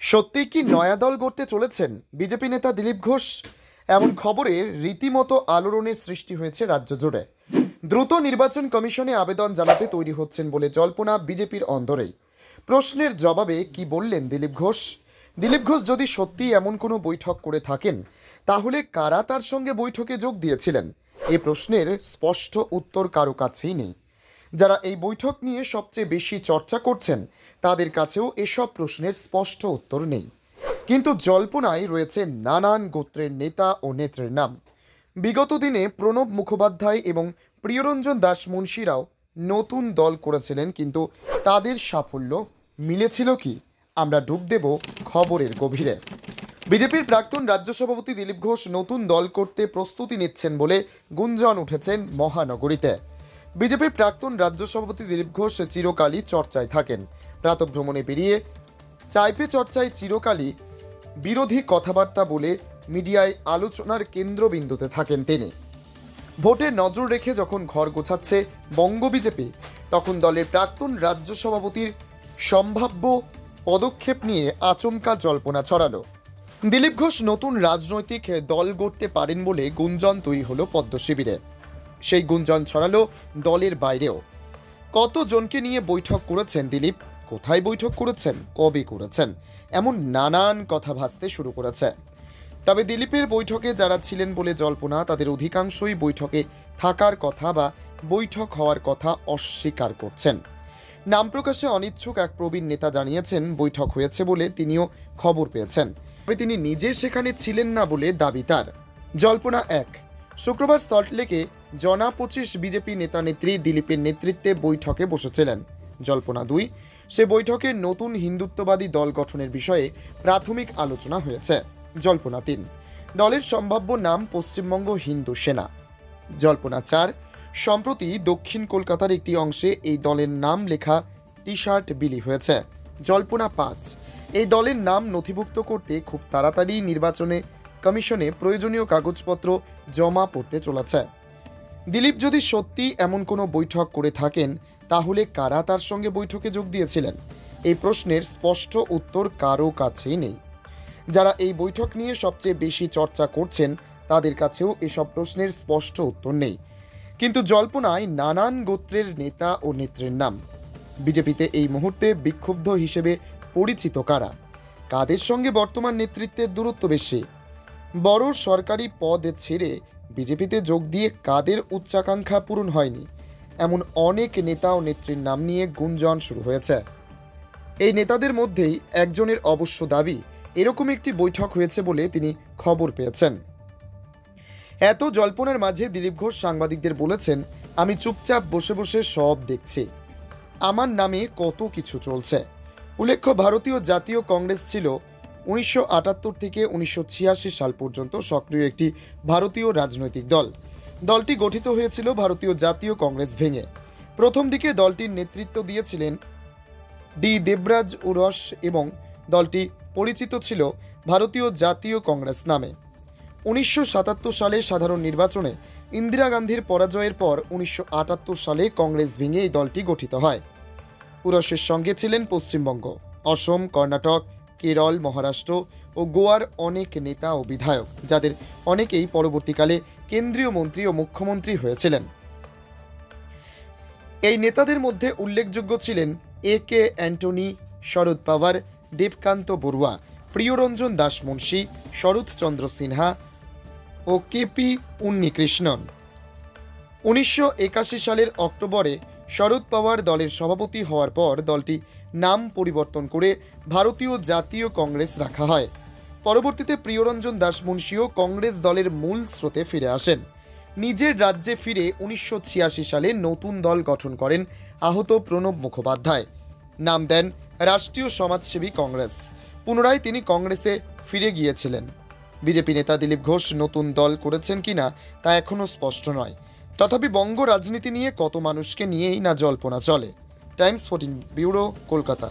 সত্যি কি নয়া দল গড়তে চলেছেন বিজেপি নেতা দিলীপ ঘোষ? এমন খবরে রীতিমতো আলোড়নের সৃষ্টি হয়েছে রাজ্য জুড়ে। দ্রুত নির্বাচন কমিশনে আবেদন জানাতে তৈরি হচ্ছেন বলে জল্পনা বিজেপির অন্দরেই। প্রশ্নের জবাবে কি বললেন দিলীপ ঘোষ? দিলীপ ঘোষ যদি সত্যি এমন কোনো বৈঠক করে থাকেন, তাহলে কারা তার সঙ্গে বৈঠকে যোগ দিয়েছিলেন? এই প্রশ্নের স্পষ্ট উত্তর কারো কাছেই নেই। যারা এই বৈঠক নিয়ে সবচেয়ে বেশি চর্চা করছেন, তাদের কাছেও এসব প্রশ্নের স্পষ্ট উত্তর নেই। কিন্তু জল্পনায় রয়েছে নানান গোত্রের নেতা ও নেত্রীর নাম। বিগত দিনে প্রণব মুখোপাধ্যায় এবং প্রিয়রঞ্জন দাস মুন্সিরাও নতুন দল করেছিলেন, কিন্তু তাদের সাফল্য মিলেছিল কি? আমরা ডুব দেব খবরের গভীরে। বিজেপির প্রাক্তন রাজ্য সভাপতি দিলীপ ঘোষ নতুন দল করতে প্রস্তুতি নিচ্ছেন বলে গুঞ্জন উঠেছেন মহানগরীতে। বিজেপির প্রাক্তন রাজ্য সভাপতি দিলীপ ঘোষ চিরকালই চর্চায় থাকেন। প্রাতঃভ্রমণে বেরিয়ে চাইপে চর্চায় চিরকালই বিরোধী কথাবার্তা বলে মিডিয়ায় আলোচনার কেন্দ্রবিন্দুতে থাকেন তিনি। ভোটে নজর রেখে যখন ঘর গোছাচ্ছে বঙ্গ বিজেপি, তখন দলের প্রাক্তন রাজ্য সভাপতির সম্ভাব্য পদক্ষেপ নিয়ে আচমকা জল্পনা ছড়ালো। দিলীপ ঘোষ নতুন রাজনৈতিক দল গড়তে পারেন বলে গুঞ্জন তৈরি হলো পদ্ম শিবিরে। সেই গুঞ্জন ছড়ালো দলের বাইরেও। কতজনকে নিয়ে বৈঠক করেছেন দিলীপ, কোথায় বৈঠক করেছেন, কবে করেছেন, এমন নানান কথা ভাসতে শুরু করেছে। তবে দিলীপের বৈঠকে যারা ছিলেন বলে জল্পনা, তাদের অধিকাংশই বৈঠকে থাকার কথা বা বৈঠক হওয়ার কথা অস্বীকার করছেন। নাম প্রকাশে অনিচ্ছুক এক প্রবীণ নেতা জানিয়েছেন বৈঠক হয়েছে বলে তিনিও খবর পেয়েছেন, তবে তিনি নিজে সেখানে ছিলেন না বলে দাবি তার। জল্পনা 1, শুক্রবার সল্টলেকে জনা 25 বিজেপি নেতা নেত্রী দিলীপের নেতৃত্বে বৈঠকে বসেছিলেন। জল্পনা 2, সে বৈঠকে নতুন হিন্দুত্ববাদী দল গঠনের বিষয়ে প্রাথমিক আলোচনা হয়েছে। জল্পনা 3, দলের সম্ভাব্য নাম পশ্চিমবঙ্গ হিন্দু সেনা। জল্পনা 4, সম্প্রতি দক্ষিণ কলকাতার একটি অংশে এই দলের নাম লেখা টি শার্ট বিলি হয়েছে। জল্পনা 5, এই দলের নাম নথিভুক্ত করতে খুব তাড়াতাড়ি নির্বাচনে কমিশনে প্রয়োজনীয় কাগজপত্র জমা পড়তে চলেছে। দিলীপ যদি সত্যি এমন কোনো বৈঠক করে থাকেন, তাহলে কারা তার সঙ্গে বৈঠকে যোগ দিয়েছিলেন? এই প্রশ্নের স্পষ্ট উত্তর কারো কাছেই নেই। যারা এই বৈঠক নিয়ে সবচেয়ে বেশি চর্চা করছেন, তাদের কাছেও এসব প্রশ্নের স্পষ্ট উত্তর নেই। কিন্তু জল্পনায় নানান গোত্রের নেতা ও নেত্রীর নাম। বিজেপিতে এই মুহূর্তে বিক্ষুব্ধ হিসেবে পরিচিত কারা? কাদের সঙ্গে বর্তমান নেতৃত্বের দূরত্ব বেশি? বড় সরকারি পদ ছেড়ে বিজেপিতে যোগ দিয়ে কাদের উচ্চাকাঙ্ক্ষা পূরণ হয়নি? এমন অনেক নেতা ও নেত্রীর নাম নিয়ে গুঞ্জন শুরু হয়েছে। এই নেতাদের মধ্যেই একজনের অবশ্য দাবি এরকম একটি বৈঠক হয়েছে বলে তিনি খবর পেয়েছেন। এত জল্পনার মাঝে দিলীপ ঘোষ সাংবাদিকদের বলেছেন, আমি চুপচাপ বসে বসে সব দেখছি, আমার নামে কত কিছু চলছে। উল্লেখ্য, ভারতীয় জাতীয় কংগ্রেস ছিল 1978 থেকে 1986 সাল পর্যন্ত সক্রিয় একটি ভারতীয় রাজনৈতিক দল। দলটি গঠিত হয়েছিল ভারতীয় জাতীয় কংগ্রেস ভেঙে। প্রথম দিকে দলটির নেতৃত্ব দিয়েছিলেন ডি দেবরাজ উরস এবং দলটি পরিচিত ছিল ভারতীয় জাতীয় কংগ্রেস নামে। 1977 সালে সাধারণ নির্বাচনে ইন্দিরা গান্ধীর পরাজয়ের পর 1978 সালে কংগ্রেস ভেঙে এই দলটি গঠিত হয়। উরসের সঙ্গে ছিলেন পশ্চিমবঙ্গ, অসম, কর্ণাটক, কেরল, মহারাষ্ট্র ও গোয়ার অনেক নেতা ও বিধায়ক, যাদের অনেকেই পরবর্তীকালে কেন্দ্রীয় মন্ত্রী ও মুখ্যমন্ত্রী হয়েছিলেন। এই নেতাদের মধ্যে উল্লেখযোগ্য ছিলেন A.K. অ্যান্টনি, শরদ পাওয়ার, দেবকান্ত বড়ুয়া, প্রিয়রঞ্জন দাস মুন্সি, শরৎচন্দ্র সিনহা ও K.P. উন্নিকৃষ্ণন। 1981 সালের অক্টোবরে শরদ পাওয়ার দলের সভাপতি হওয়ার পর দলটি নাম পরিবর্তন করে ভারতীয় জাতীয় কংগ্রেস রাখা হয়। পরবর্তীতে প্রিয়রঞ্জন দাস মুন্সিও কংগ্রেস দলের মূল স্রোতে ফিরে আসেন। নিজের রাজ্যে ফিরে 1986 সালে নতুন দল গঠন করেন আহত প্রণব মুখোপাধ্যায়। নাম দেন রাষ্ট্রীয় সমাজসেবী কংগ্রেস। পুনরায় তিনি কংগ্রেসে ফিরে গিয়েছিলেন। বিজেপি নেতা দিলীপ ঘোষ নতুন দল করেছেন কিনা তা এখনও স্পষ্ট নয়। তথাপি বঙ্গ রাজনীতি নিয়ে কত মানুষকে নিয়েই না জল্পনা চলে। Times 14 bureau, Kolkata.